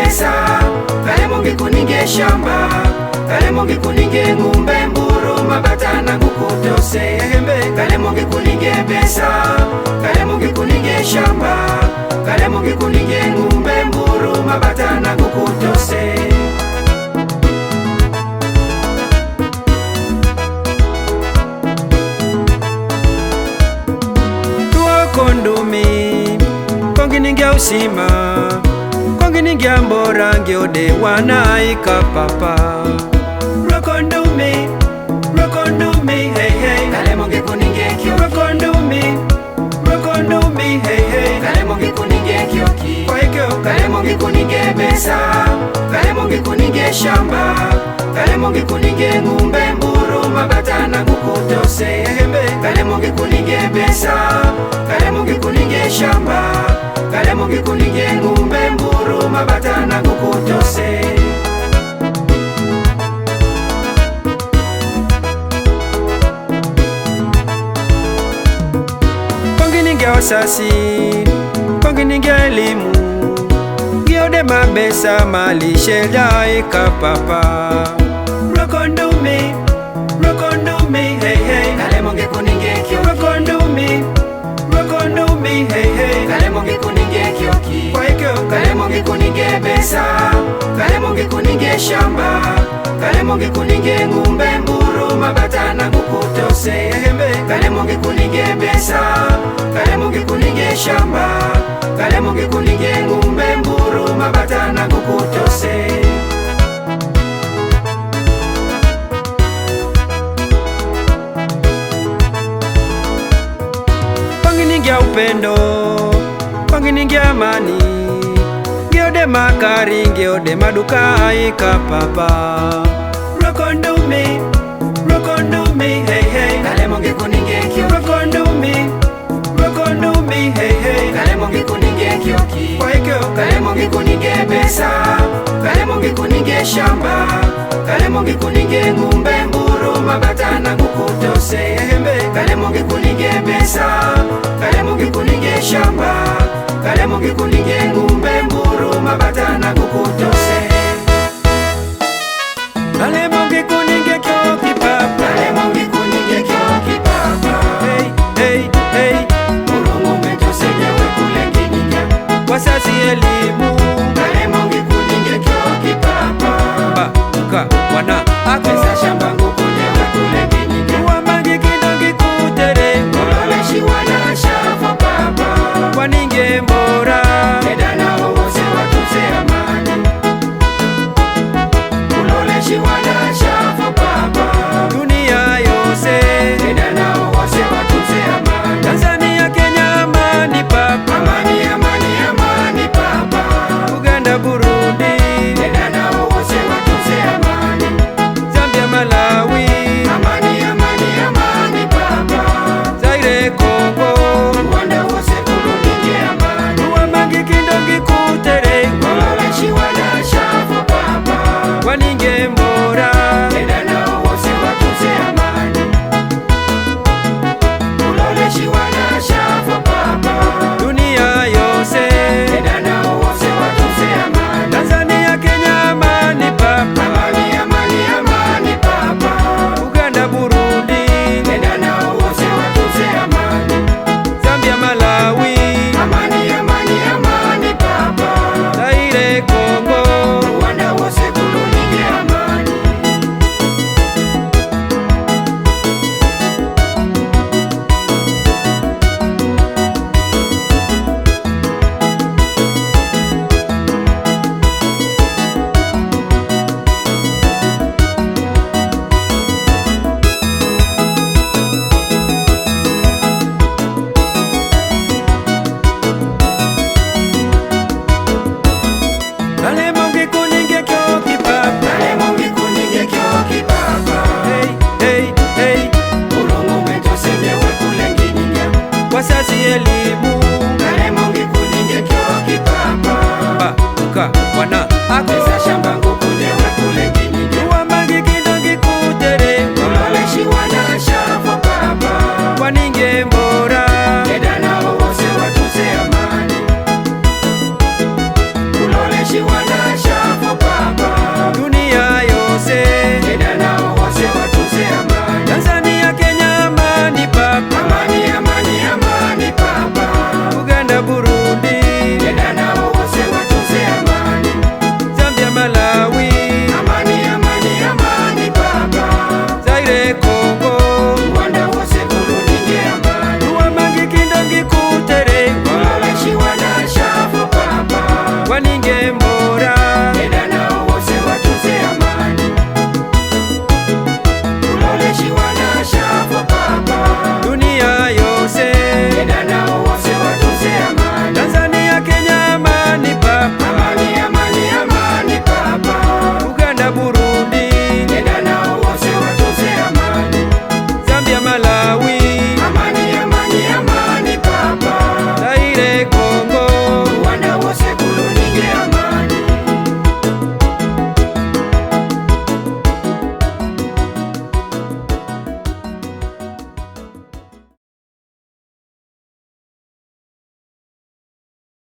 besa, kale mongi kuninge shamba, kale mongi kuninge ngumbe mburu mabata na kukutose. Kale mongi kuninge besa, kale mongi kuninge shamba, kale mongi kuninge ngumbe mburu mabata na kukutose. Kondumi kongi ningia usima, kongi ningia mbora ngiode wanaika papa. Rokondumi, hey hey, kale mongi kuninge kyo. Rokondumi, hey hey, kale mongi kuninge kyoki. Kwa hikyo, kale mongi kuninge besa, kale mongi kuninge shamba, kale mongi kuninge ngumbe mburu mabata na kukutose. Kale mongi kuninge besa, kale mongi kuninge shamba, kale mongi kuninge ngumbe mburu mabata na kukutose. Kongi ninge wasasi, kongi ninge elimu, giode mabesa malishe jaika papa. Rokondumi, hey hey, kale mongi kuninge kyo. Rokondumi, hey hey, kale mongi kuninge kyoki. Kwa hikyo, kale mongi kuninge besa, kale mongi kuninge shamba, kale mongi kuninge ngumbe mburu mabata na kukutose. Kale mongi kuninge besa, kale mongi kuninge shamba, kale mongi kuninge ngumbe mburu mabata na kukutose. Ningia upendo, kongi ningia amani, giode makari, giode maduka aika papa. Rokondumi, hey hey, kale mongi kuninge kyo. Rokondumi, hey hey, kale mongi kuninge kyoki. Kwa hikyo, kale mongi kuninge besa, kale mongi kuninge shamba, kale mongi kuninge ngumbe mburu mabata na kukutose. Kale mongi kuninge besa, kale mongi kuninge shamba, kale mongi kuninge ngumbe mburu mabata na kukutose. Kale mongi kuninge kyoki papa, kale mongi kuninge kyoki papa. Hey, urungu metose nyewe kule kininga, wasasi elimu, kale mongi kuninge kyoki papa. Baka wana akesa shamba nguku nyewe kule kininga, wamangi kidongi kutere, ololeshi wana shafo papa. Waninge mbora, edana wose watuze amani, uloleshi wana shafo papa. Dunia yose, edana wose watuze amani. Tanzania, Kenya, amani papa. Amani papa. Uganda, Burundi, edana wose watuze amani. Zambia, Malawi, amani papa. Zaire, Kongo, Rwanda wose kuninge amani. Wamangi kidongi kutere, ololeshi wana shafo papa. Waninge mbora, edana wose watuze amani, uloleshi wana shafo papa. Dunia yose, edana wose watuze amani. Tanzania, Kenya, amani papa. Amani papa. Uganda, Burundi, edana wose watuze amani. Zambia, Malawi, amani papa. Zaire, Kongo, Rwanda wose kuninge amani. Kale mongi kuninge kyoki papa, kale mongi kuninge kyoki papa. Hey, urungu metose nyewe kule kininga, wasasi elimu, kale mongi kuninge kyoki papa. Baka wana akesa shamba nguku nyewe